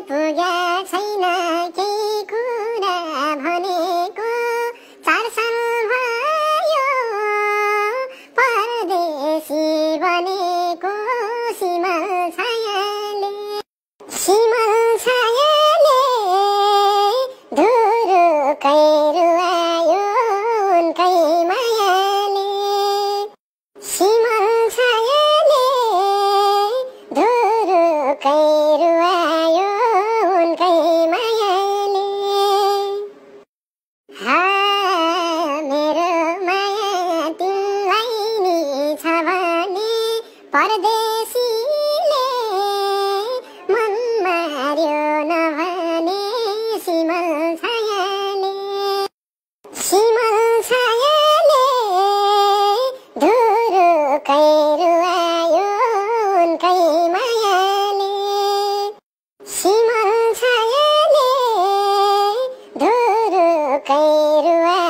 पुग्या छैन केही कुरा भनेको 4 साल भयो परदेशी बनेको सिमल छायाले धुरुकै रुवायो उनकै मायाले सिमल छायाले धुरुकै रुवायो उनकै मायाले मेरो माया तिमीलाई नि छ भने परदेशीले मन मार्यो नभने सिमल छायाले धुरुकै रुवायो उनकै मायाले सिमल छायाले धुरुकै रुवायो